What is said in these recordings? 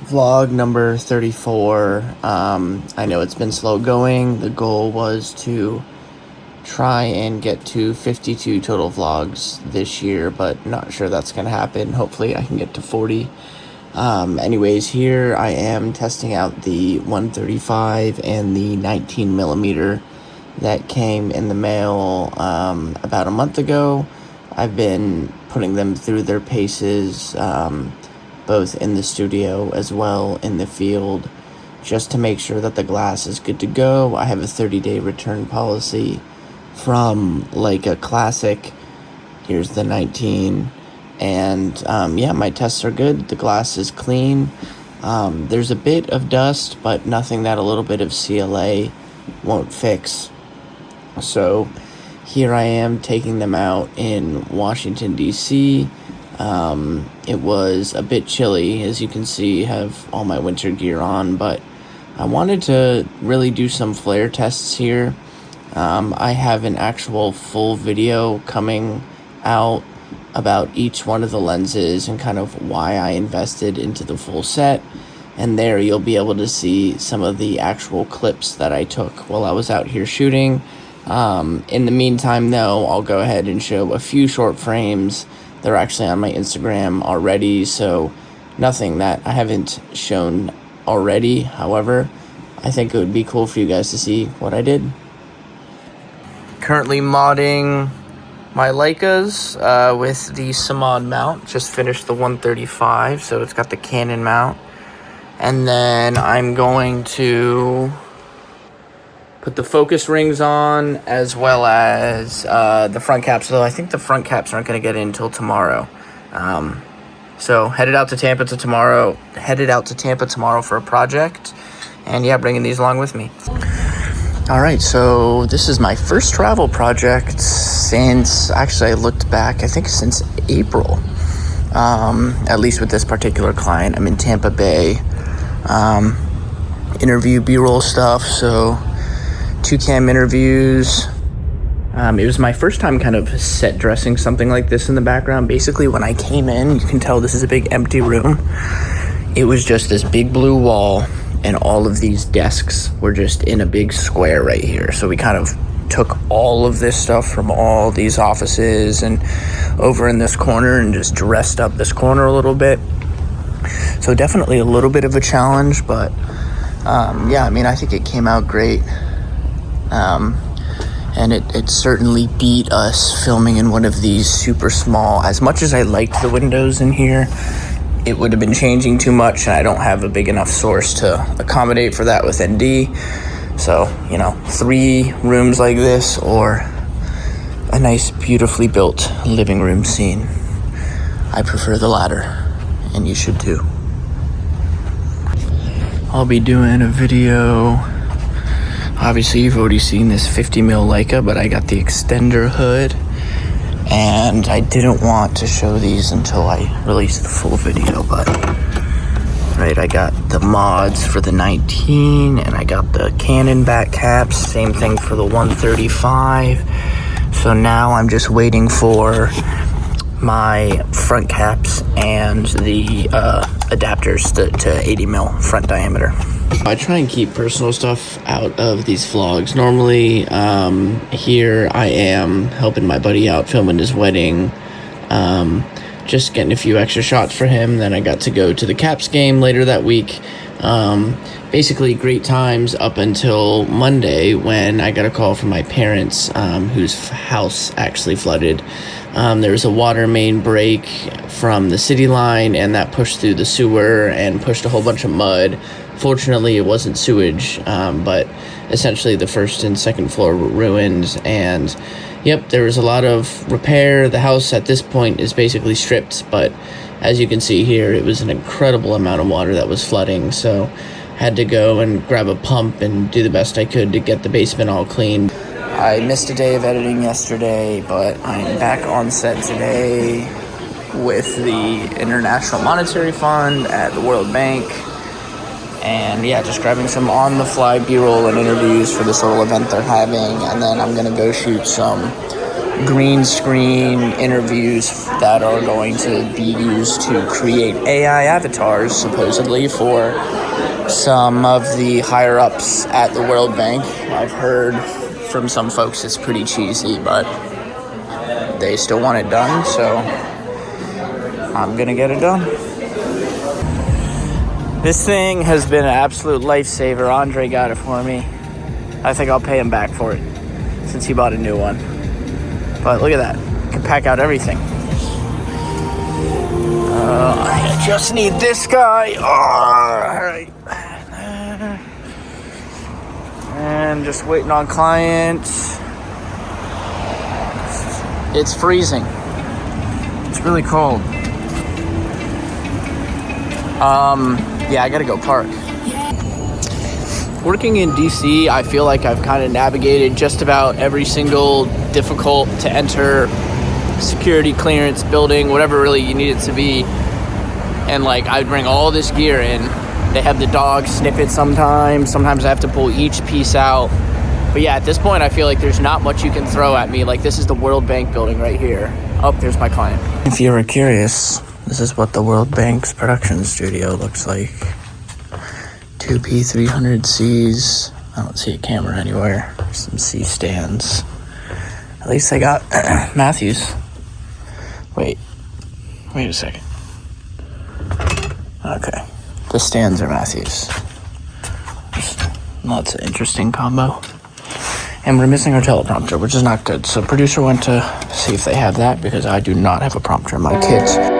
vlog number 34. I know it's been slow going. The goal was to try and get to 52 total vlogs this year, but not sure that's gonna happen. Hopefully I can get to 40. Anyways, here I am testing out the 135 and the 19 millimeter that came in the mail about a month ago. I've been putting them through their paces, both in the studio as well in the field, just to make sure that the glass is good to go. I have a 30-day return policy from Leica Classic. Here's the 19, and yeah, my tests are good. The glass is clean. There's a bit of dust, but nothing that a little bit of CLA won't fix. So here I am taking them out in Washington, D.C. It was a bit chilly, as you can see. Have all my winter gear on, but I wanted to really do some flare tests here. I have an actual full video coming out about each one of the lenses and kind of why I invested into the full set. And there you'll be able to see some of the actual clips that I took while I was out here shooting. In the meantime, though, I'll go ahead and show a few short frames. They're actually on my Instagram already, so nothing that I haven't shown already. However, I think it would be cool for you guys to see what I did. Currently modding my Leicas with the Samad mount. Just finished the 135, so it's got the Canon mount. And then I'm going to put the focus rings on, as well as the front caps, though I think the front caps aren't going to get in until tomorrow. So headed out to Tampa tomorrow for a project, and yeah, bringing these along with me. All right, so this is my first travel project since, actually I looked back, I think since April, at least with this particular client. I'm in Tampa Bay, interview B-roll stuff, so 2-cam interviews. It was my first time kind of set dressing something like this in the background. Basically, when I came in, you can tell this is a big empty room. It was just this big blue wall, and all of these desks were just in a big square right here. So we kind of took all of this stuff from all these offices and over in this corner and just dressed up this corner a little bit. So definitely a little bit of a challenge, but yeah, I mean, I think it came out great. And it certainly beat us filming in one of these super small. As much as I liked the windows in here, it would have been changing too much, and I don't have a big enough source to accommodate for that with ND. So, 3 rooms like this, or a nice, beautifully built living room scene. I prefer the latter, and you should too. I'll be doing a video. Obviously, you've already seen this 50mm Leica, but I got the extender hood, and I didn't want to show these until I released the full video, but right, I got the mods for the 19, and I got the Canon back caps, same thing for the 135. So now I'm just waiting for my front caps and the adapters to 80mm front diameter. I try and keep personal stuff out of these vlogs. Normally, here I am helping my buddy out filming his wedding, just getting a few extra shots for him. Then I got to go to the Caps game later that week. Basically great times up until Monday, when I got a call from my parents, whose house actually flooded. There was a water main break from the city line, and that pushed through the sewer and pushed a whole bunch of mud. Fortunately, it wasn't sewage, but essentially the first and second floor were ruined, and yep, there was a lot of repair. The house at this point is basically stripped, but as you can see here, it was an incredible amount of water that was flooding, so I had to go and grab a pump and do the best I could to get the basement all cleaned. I missed a day of editing yesterday, but I'm back on set today with the International Monetary Fund at the World Bank. And yeah, just grabbing some on-the-fly B-roll and interviews for this little event they're having. And then I'm going to go shoot some green screen interviews that are going to be used to create AI avatars, supposedly, for some of the higher-ups at the World Bank. I've heard from some folks it's pretty cheesy, but they still want it done, so I'm gonna get it done. This thing has been an absolute lifesaver. Andre got it for me. I think I'll pay him back for it since he bought a new one. But look at that. I can pack out everything. I just need this guy. Alright. And just waiting on clients. It's freezing. It's really cold. Yeah, I gotta go park. Working in DC, I feel like I've kind of navigated just about every single difficult to enter security clearance building, whatever really you need it to be. And like, I bring all this gear in. They have the dog sniff it sometimes. Sometimes I have to pull each piece out. But yeah, at this point, I feel like there's not much you can throw at me. Like, this is the World Bank building right here. Oh, there's my client. If you were curious, this is what the World Bank's production studio looks like. 2 P300Cs. I don't see a camera anywhere. Some C stands. At least I got Matthews. Wait a second. Okay, the stands are Matthews. That's an interesting combo. And we're missing our teleprompter, which is not good. So producer went to see if they have that because I do not have a prompter in my kit.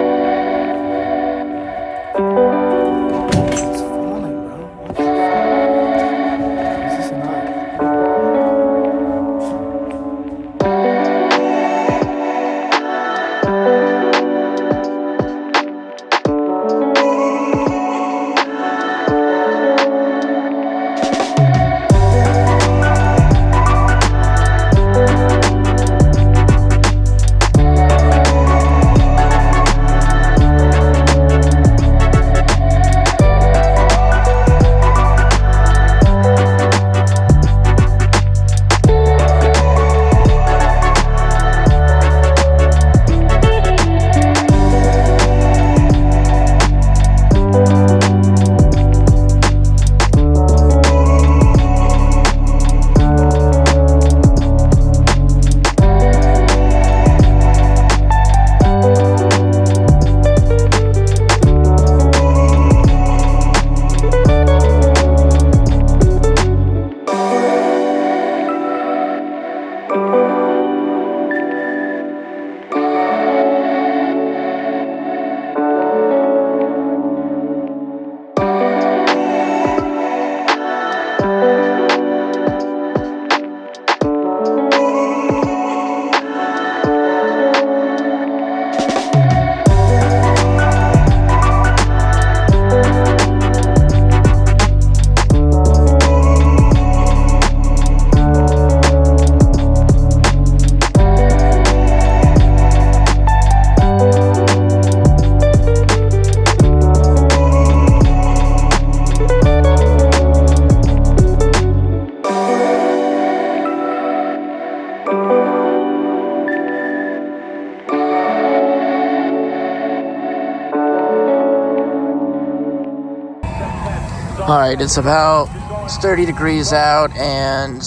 Alright, it's 30 degrees out, and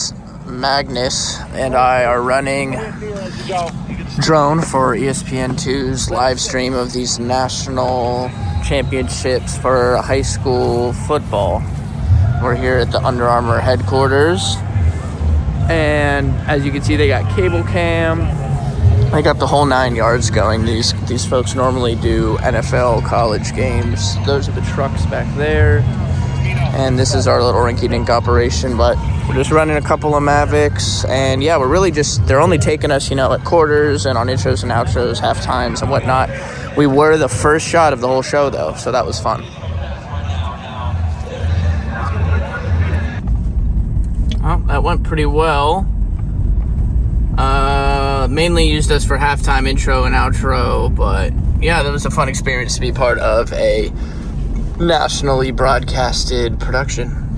Magnus and I are running drone for ESPN2's live stream of these national championships for high school football. We're here at the Under Armour headquarters, and as you can see, they got cable cam. They got the whole 9 yards going. These folks normally do NFL college games. Those are the trucks back there. And this is our little rinky-dink operation, but we're just running a couple of Mavics, and yeah, we're really they're only taking us, at quarters and on intros and outros, half times and whatnot. We were the first shot of the whole show, though, so that was fun. Well, that went pretty well. Mainly used us for halftime intro and outro, but yeah, that was a fun experience to be part of a nationally broadcasted production.